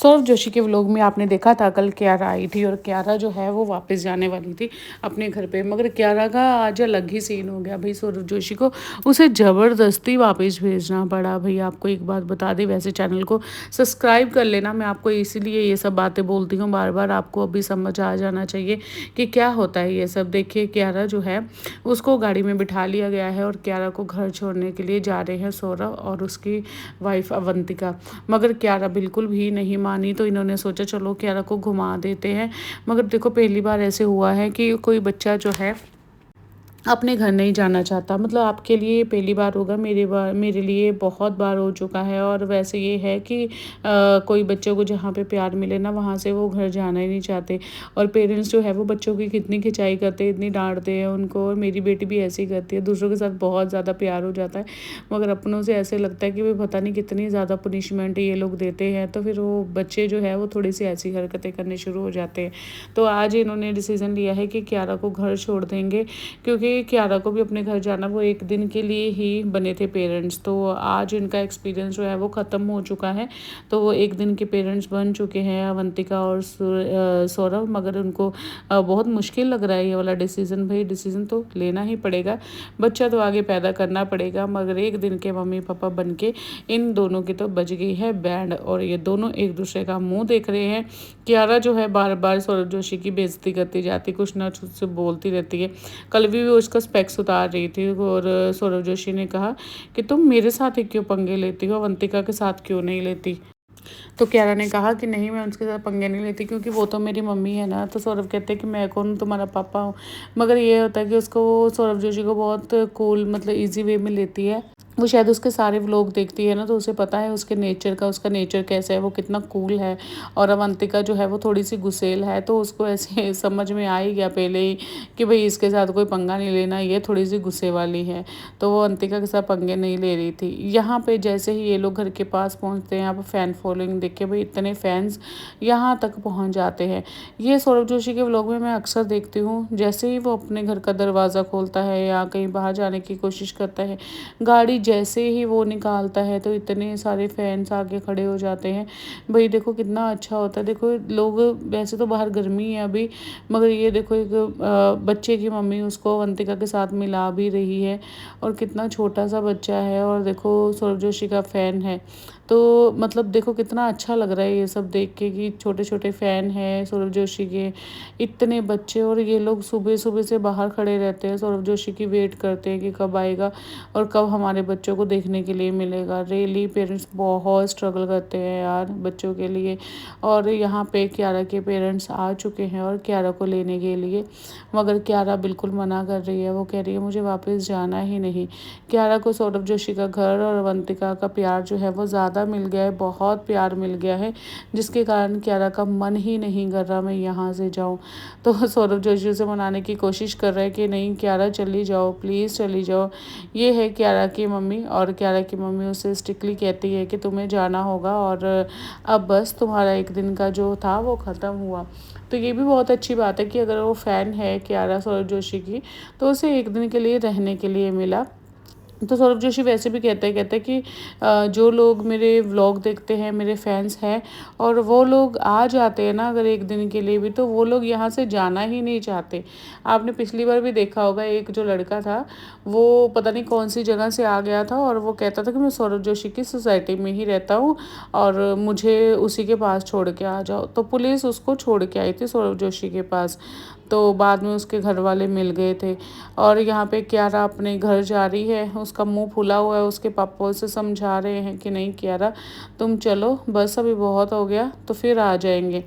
सौरभ जोशी के व्लॉग में आपने देखा था कल कियारा आई थी और कियारा जो है वो वापस जाने वाली थी अपने घर पे, मगर कियारा का आज अलग ही सीन हो गया भाई। सौरभ जोशी को उसे ज़बरदस्ती वापस भेजना पड़ा। भाई आपको एक बात बता दें, वैसे चैनल को सब्सक्राइब कर लेना, मैं आपको इसीलिए ये सब बातें बोलती हूँ बार बार, आपको अभी समझ आ जाना चाहिए कि क्या होता है ये सब। देखिए कियारा जो है उसको गाड़ी में बिठा लिया गया है और कियारा को घर छोड़ने के लिए जा रहे हैं सौरभ और उसकी वाइफ अवंतिका, मगर कियारा बिल्कुल भी नहीं मानी। तो इन्होंने सोचा चलो कियारा को घुमा देते हैं। मगर देखो पहली बार ऐसे हुआ है कि कोई बच्चा जो है अपने घर नहीं जाना चाहता। मतलब आपके लिए पहली बार होगा, मेरे लिए बहुत बार हो चुका है। और वैसे ये है कि कोई बच्चों को जहाँ पे प्यार मिले ना वहाँ से वो घर जाना ही नहीं चाहते। और पेरेंट्स जो है वो बच्चों की कितनी खिंचाई करते हैं, इतनी डांटते हैं उनको। और मेरी बेटी भी ऐसे ही करती है, दूसरों के साथ बहुत ज़्यादा प्यार हो जाता है, मगर अपनों से ऐसे लगता है कि भाई पता नहीं कितनी ज़्यादा पनिशमेंट ये लोग देते हैं। तो फिर वो बच्चे जो है वो थोड़ी सी ऐसी हरकतें करने शुरू हो जाते हैं। तो आज इन्होंने डिसीज़न लिया है कि कियारा को घर छोड़ देंगे, क्योंकि कियारा को भी अपने घर जाना, वो एक दिन के लिए ही बने थे पेरेंट्स। तो आज इनका एक्सपीरियंस जो है वो ख़त्म हो चुका है। तो वो एक दिन के पेरेंट्स बन चुके हैं अवंतिका और सौरभ, मगर उनको बहुत मुश्किल लग रहा है ये वाला डिसीज़न। भाई डिसीज़न तो लेना ही पड़ेगा, बच्चा तो आगे पैदा करना पड़ेगा, मगर एक दिन के मम्मी पापा बन के इन दोनों की तो बज गई है बैंड। और ये दोनों एक दूसरे का मुंह देख रहे हैं। कियारा जो है बार बार सौरभ जोशी की बेइज्जती करती जाती, कुछ ना कुछ से बोलती रहती है। कल भी वो उसका स्पेक्स उतार रही थी और सौरभ जोशी ने कहा कि तुम मेरे साथ ही क्यों पंगे लेती हो, अवंतिका के साथ क्यों नहीं लेती। तो कियारा ने कहा कि नहीं मैं उसके साथ पंगे नहीं लेती क्योंकि वो तो मेरी मम्मी है ना। तो सौरभ कहते हैं कि मैं कौन हूँ, तुम्हारा पापा हूँ। मगर ये होता है कि उसको सौरभ जोशी को बहुत कूल मतलब इजी वे में लेती है। वो शायद उसके सारे व्लॉग देखती है ना, तो उसे पता है उसके नेचर का, उसका नेचर कैसा है, वो कितना कूल है। और अवंतिका जो है वो थोड़ी सी गुस्सेल है, तो उसको ऐसे समझ में आ ही गया पहले ही कि भाई इसके साथ कोई पंगा नहीं लेना, ये थोड़ी सी गुस्से वाली है। तो वो अवंतिका के साथ पंगे नहीं ले रही थी। यहाँ पे जैसे ही ये लोग घर के पास पहुँचते हैं, यहाँ पर फ़ैन फॉलोइंग देख के भाई इतने फैंस यहाँ तक पहुँच जाते हैं। ये सौरभ जोशी के व्लॉग में मैं अक्सर देखती हूँ, जैसे ही वो अपने घर का दरवाज़ा खोलता है या कहीं बाहर जाने की कोशिश करता है, गाड़ी जैसे ही वो निकालता है तो इतने सारे फैंस आके खड़े हो जाते हैं। भाई देखो कितना अच्छा होता है। देखो लोग, वैसे तो बाहर गर्मी है अभी, मगर ये देखो एक बच्चे की मम्मी उसको अवंतिका के साथ मिला भी रही है, और कितना छोटा सा बच्चा है। और देखो सौरभ जोशी का फ़ैन है, तो मतलब देखो कितना अच्छा लग रहा है ये सब देख के कि छोटे छोटे फ़ैन हैं सौरभ जोशी के, इतने बच्चे। और ये लोग सुबह सुबह से बाहर खड़े रहते हैं, सौरभ जोशी की वेट करते हैं कि कब आएगा और कब हमारे बच्चों को देखने के लिए मिलेगा। रियली पेरेंट्स बहुत स्ट्रगल करते हैं यार बच्चों के लिए। और यहाँ पे कियारा के पेरेंट्स आ चुके हैं और कियारा को लेने के लिए, मगर कियारा बिल्कुल मना कर रही है। वो कह रही है मुझे वापस जाना ही नहीं। कियारा को सौरभ जोशी का घर और अवंतिका का प्यार जो है वो ज़्यादा मिल गया है, बहुत प्यार मिल गया है, जिसके कारण कियारा का मन ही नहीं कर रहा मैं यहाँ से जाऊँ। तो सौरभ जोशी उसे मनाने की कोशिश कर रहा है कि नहीं कियारा चली जाओ, प्लीज़ चली जाओ। ये है कियारा की मम्मी, और कियारा की मम्मी उसे स्ट्रिक्टली कहती है कि तुम्हें जाना होगा और अब बस तुम्हारा एक दिन का जो था वो ख़त्म हुआ। तो ये भी बहुत अच्छी बात है कि अगर वो फ़ैन है कियारा सौरभ जोशी की, तो उसे एक दिन के लिए रहने के लिए मिला। तो सौरभ जोशी वैसे भी कहते हैं कि जो लोग मेरे व्लॉग देखते हैं, मेरे फैंस हैं, और वो लोग आ जाते हैं ना अगर एक दिन के लिए भी, तो वो लोग यहाँ से जाना ही नहीं चाहते। आपने पिछली बार भी देखा होगा, एक जो लड़का था वो पता नहीं कौन सी जगह से आ गया था और वो कहता था कि मैं सौरभ जोशी की सोसाइटी में ही रहता हूँ और मुझे उसी के पास छोड़ के आ जाओ। तो पुलिस उसको छोड़ के आई थी सौरभ जोशी के पास। तो बाद में उसके घर वाले मिल गए थे। और यहाँ पे कियारा अपने घर जा रही है, उसका मुंह फुला हुआ है, उसके पापा उसे समझा रहे हैं कि नहीं कियारा तुम चलो, बस अभी बहुत हो गया, तो फिर आ जाएंगे।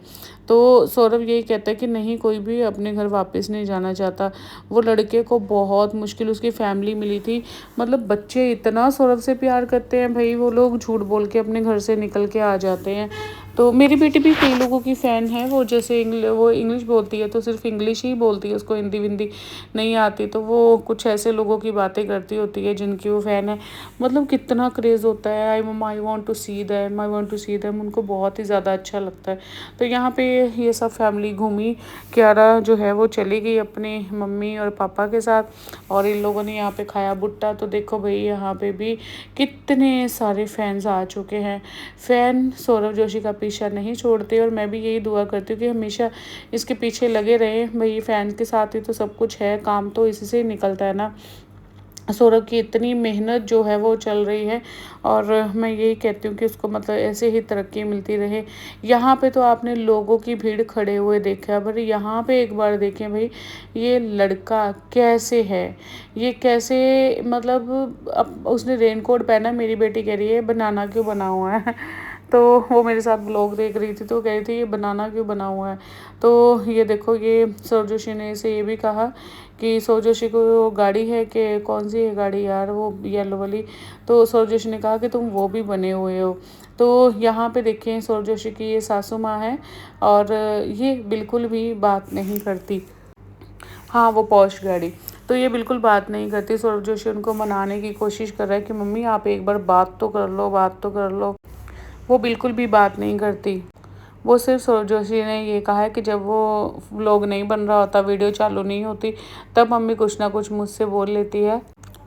तो सौरभ यही कहता है कि नहीं कोई भी अपने घर वापस नहीं जाना चाहता। वो लड़के को बहुत मुश्किल उसकी फैमिली मिली थी। मतलब बच्चे इतना सौरभ से प्यार करते हैं भाई, वो लोग झूठ बोल के अपने घर से निकल के आ जाते हैं। तो मेरी बेटी भी कई लोगों की फ़ैन है। वो जैसे वो इंग्लिश बोलती है तो सिर्फ इंग्लिश ही बोलती है, उसको हिंदी विंदी नहीं आती, तो वो कुछ ऐसे लोगों की बातें करती होती है जिनकी वो फ़ैन है। मतलब कितना क्रेज़ होता है, I mum I want to see them, I want to see them, उनको बहुत ही ज़्यादा अच्छा लगता है। तो यहाँ पे ये सब फैमिली घूमी। कियारा जो है वो चली गई अपने मम्मी और पापा के साथ, और इन लोगों ने यहाँ पे खाया भुट्टा। तो देखो भाई यहाँ पे भी कितने सारे फैंस आ चुके हैं। फ़ैन सौरभ जोशी का पीछा नहीं छोड़ते और मैं भी यही दुआ करती हूँ कि हमेशा इसके पीछे लगे रहें। भाई फैन के साथ ही तो सब कुछ है, काम तो इसी से ही निकलता है ना। सौरभ की इतनी मेहनत जो है वो चल रही है और मैं यही कहती हूँ कि उसको मतलब ऐसे ही तरक्की मिलती रहे। यहाँ पे तो आपने लोगों की भीड़ खड़े हुए देखा, पर यहाँ पे एक बार देखें भाई ये लड़का कैसे है, ये कैसे मतलब अब उसने रेनकोट पहना। मेरी बेटी कह रही है बनाना क्यों बना हुआ है तो वो मेरे साथ ब्लॉग देख रही थी तो कह रही थी ये बनाना क्यों बना हुआ है। तो ये देखो ये सौरभ जोशी ने इसे ये भी कहा कि सौरभ जोशी को गाड़ी है कि कौन सी है गाड़ी यार वो येलो वाली, तो सौरभ जोशी ने कहा कि तुम वो भी बने हुए हो। तो यहाँ पे देखें सौरभ जोशी की ये सासू माँ है और ये बिल्कुल भी बात नहीं करती। हाँ वो पॉश गाड़ी, तो ये बिल्कुल बात नहीं करती। सौरभ जोशी उनको मनाने की कोशिश कर रहा है कि मम्मी आप एक बार बात तो कर लो, बात तो कर लो। वो बिल्कुल भी बात नहीं करती। वो सिर्फ सौरभ जोशी ने ये कहा है कि जब वो व्लॉग नहीं बन रहा होता, वीडियो चालू नहीं होती, तब मम्मी कुछ ना कुछ मुझसे बोल लेती है,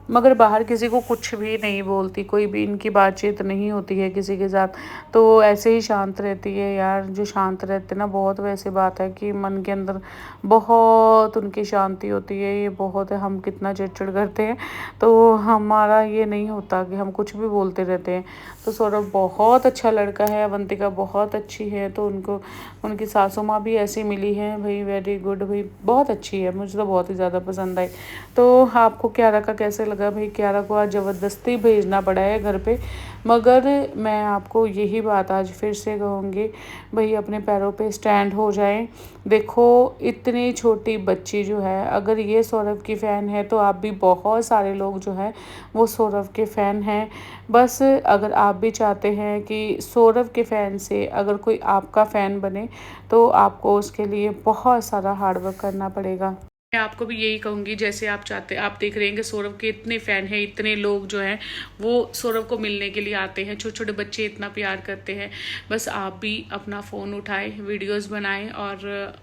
मगर बाहर किसी को कुछ भी नहीं बोलती, कोई भी इनकी बातचीत नहीं होती है किसी के साथ। तो ऐसे ही शांत रहती है यार। जो शांत रहते ना बहुत वैसे बात है कि मन के अंदर बहुत उनकी शांति होती है। ये बहुत है, हम कितना चिड़चिड़ करते हैं तो हमारा ये नहीं होता कि हम कुछ भी बोलते रहते हैं। तो सौरभ बहुत अच्छा लड़का है, अवंतिका बहुत अच्छी है, तो उनको उनकी सासू माँ भी ऐसी मिली है भाई, वेरी गुड भाई, बहुत अच्छी है, मुझे तो बहुत ही ज़्यादा पसंद आई। तो आपको क्यारा का कैसे लगा भाई? क्यारा को आज ज़बरदस्ती भेजना पड़ा है घर पे, मगर मैं आपको यही बात आज फिर से कहूँगी भाई अपने पैरों पे स्टैंड हो जाएं। देखो इतनी छोटी बच्ची जो है, अगर ये सौरभ की फ़ैन है तो आप भी बहुत सारे लोग जो है वो सौरभ के फ़ैन हैं। बस अगर आप भी चाहते हैं कि सौरभ के फ़ैन से अगर कोई आपका फ़ैन बने तो आपको उसके लिए बहुत सारा हार्डवर्क करना पड़ेगा। मैं आपको भी यही कहूँगी, जैसे आप चाहते, आप देख रहे हैं कि सौरभ के इतने फ़ैन हैं, इतने लोग जो हैं वो सौरभ को मिलने के लिए आते हैं, छोटे छोटे बच्चे इतना प्यार करते हैं। बस आप भी अपना फ़ोन उठाएं, वीडियोस बनाएं और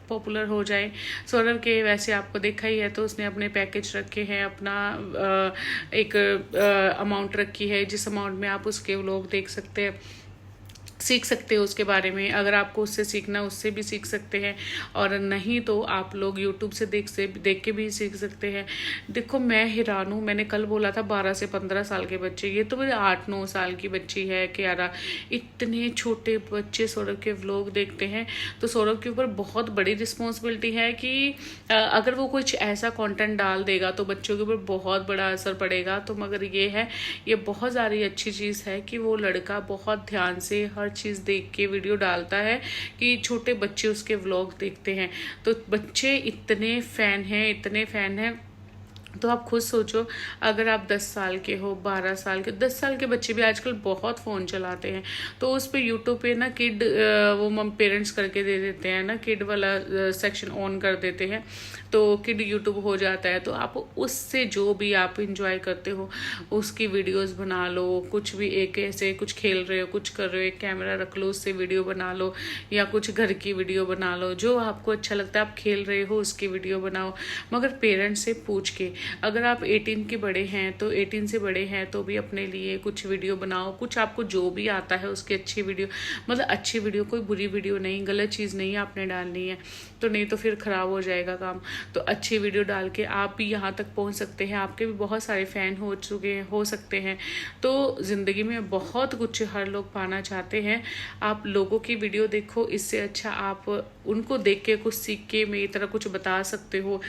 पॉपुलर हो जाएं। सौरभ के वैसे आपको देखा ही है, तो उसने अपने पैकेज रखे हैं, अपना एक अमाउंट रखी है जिस अमाउंट में आप उसके व्लॉग देख सकते हैं, सीख सकते हो उसके बारे में। अगर आपको उससे सीखना उससे भी सीख सकते हैं, और नहीं तो आप लोग यूट्यूब से देख के भी सीख सकते हैं। देखो मैं हैरान हूँ, मैंने कल बोला था 12 से 15 साल के बच्चे, ये तो मेरे 8-9 साल की बच्ची है क्यारा। इतने छोटे बच्चे सौरभ के व्लॉग देखते हैं, तो सौरभ के ऊपर बहुत बड़ी रिस्पॉन्सिबिलिटी है कि अगर वो कुछ ऐसा कंटेंट डाल देगा तो बच्चों के ऊपर बहुत बड़ा असर पड़ेगा। तो मगर ये बहुत सारी अच्छी चीज़ है कि वो लड़का बहुत ध्यान से हर चीज़ देख के वीडियो डालता है कि छोटे बच्चे उसके व्लॉग देखते हैं। तो बच्चे इतने फ़ैन हैं, इतने फ़ैन हैं। तो आप खुद सोचो, अगर आप 10 साल के हो, 12 साल के, 10 साल के बच्चे भी आजकल बहुत फ़ोन चलाते हैं, तो उस पे यूट्यूब पे ना किड वो मम पेरेंट्स करके दे देते हैं ना, किड वाला सेक्शन ऑन कर देते हैं, तो किड यूट्यूब हो जाता है। तो आप उससे जो भी आप इंजॉय करते हो उसकी वीडियोस बना लो, कुछ भी एक ऐसे कुछ खेल रहे हो, कुछ कर रहे हो, एक कैमरा रख लो, उससे वीडियो बना लो, या कुछ घर की वीडियो बना लो, जो आपको अच्छा लगता है। आप खेल रहे हो उसकी वीडियो बनाओ, मगर पेरेंट्स से पूछ के। अगर आप 18 के बड़े हैं तो 18 से बड़े हैं तो भी अपने लिए कुछ वीडियो बनाओ, कुछ आपको जो भी आता है उसकी अच्छी वीडियो, मतलब अच्छी वीडियो, कोई बुरी वीडियो नहीं, गलत चीज़ नहीं आपने डालनी है, तो नहीं तो फिर ख़राब हो जाएगा काम। तो अच्छी वीडियो डाल के आप भी यहाँ तक पहुँच सकते हैं, आपके भी बहुत सारे फ़ैन हो सकते हैं। तो ज़िंदगी में बहुत कुछ हर लोग पाना चाहते हैं। आप लोगों की वीडियो देखो, इससे अच्छा आप उनको देख के कुछ सीख के मेरी तरह कुछ बता सकते हो।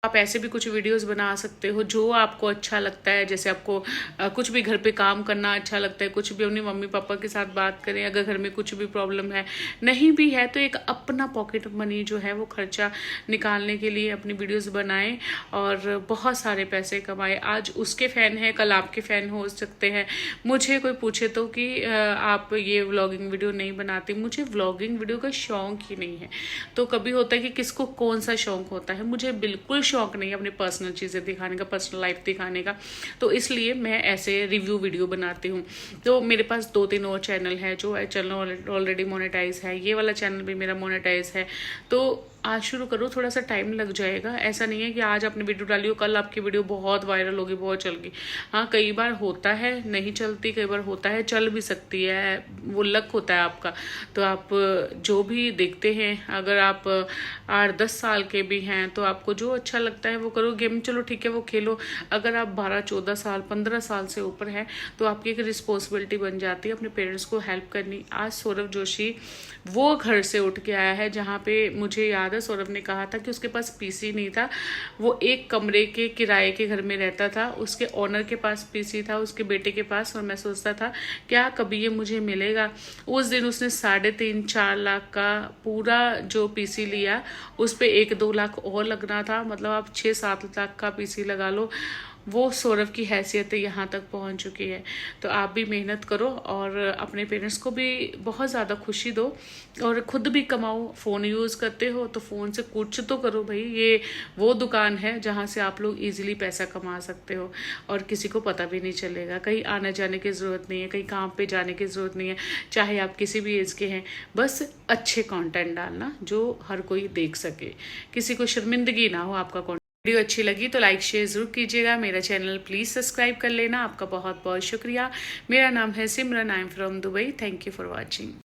आप ऐसे भी कुछ वीडियोस बना सकते हो जो आपको अच्छा लगता है, जैसे आपको कुछ भी घर पे काम करना अच्छा लगता है, कुछ भी अपनी मम्मी पापा के साथ बात करें, अगर घर में कुछ भी प्रॉब्लम है, नहीं भी है तो एक अपना पॉकेट मनी जो है वो खर्चा निकालने के लिए अपनी वीडियोस बनाएं और बहुत सारे पैसे कमाएं। आज उसके फ़ैन हैं, कल आपके फ़ैन हो सकते हैं। मुझे कोई पूछे तो कि आप ये व्लॉगिंग वीडियो नहीं बनाती, मुझे व्लॉगिंग वीडियो का शौक ही नहीं है। तो कभी होता है कि किसको कौन सा शौक होता है, मुझे बिल्कुल शौक नहीं है अपनी पर्सनल चीज़ें दिखाने का, पर्सनल लाइफ दिखाने का, तो इसलिए मैं ऐसे रिव्यू वीडियो बनाती हूँ। तो मेरे पास 2-3 और चैनल है, जो चैनल ऑलरेडी मोनेटाइज है, ये वाला चैनल भी मेरा मोनेटाइज है। तो आज शुरू करो, थोड़ा सा टाइम लग जाएगा। ऐसा नहीं है कि आज आपने वीडियो डाली हो कल आपकी वीडियो बहुत वायरल होगी, बहुत चल गई। हाँ, कई बार होता है नहीं चलती, कई बार होता है चल भी सकती है, वो लक होता है आपका। तो आप जो भी देखते हैं, अगर आप 8-10 साल के भी हैं तो आपको जो अच्छा लगता है वो करो। गेम चलो ठीक है वो खेलो। अगर आप 12-14 साल 15 साल से ऊपर हैं तो आपकी एक रिस्पॉन्सिबिलिटी बन जाती है अपने पेरेंट्स को हेल्प करनी। आज सौरभ जोशी वो घर से उठ के आया है जहाँ पे मुझे याद है सौरभ ने कहा था कि उसके पास पीसी नहीं था, वो एक कमरे के किराए के घर में रहता था, उसके ओनर के पास पीसी था, उसके बेटे के पास। और मैं सोचता था क्या कभी ये मुझे मिलेगा। उस दिन उसने 3.5-4 लाख का पूरा जो पीसी लिया, उस पे 1-2 लाख और लगना था, मतलब आप 6-7 लाख का पीसी लगा लो। वो सौरभ की हैसियत यहाँ तक पहुँच चुकी है। तो आप भी मेहनत करो और अपने पेरेंट्स को भी बहुत ज़्यादा खुशी दो और खुद भी कमाओ। फ़ोन यूज़ करते हो तो फ़ोन से कुछ तो करो भाई। ये वो दुकान है जहाँ से आप लोग इजीली पैसा कमा सकते हो और किसी को पता भी नहीं चलेगा। कहीं आने जाने की ज़रूरत नहीं है, कहीं काम पे जाने की ज़रूरत नहीं है, चाहे आप किसी भी एज के हैं। बस अच्छे कंटेंट डालना जो हर कोई देख सके, किसी को शर्मिंदगी ना हो आपका। वीडियो अच्छी लगी तो लाइक शेयर ज़रूर कीजिएगा। मेरा चैनल प्लीज़ सब्सक्राइब कर लेना। आपका बहुत बहुत शुक्रिया। मेरा नाम है Simran, I am from Dubai. Thank you for watching.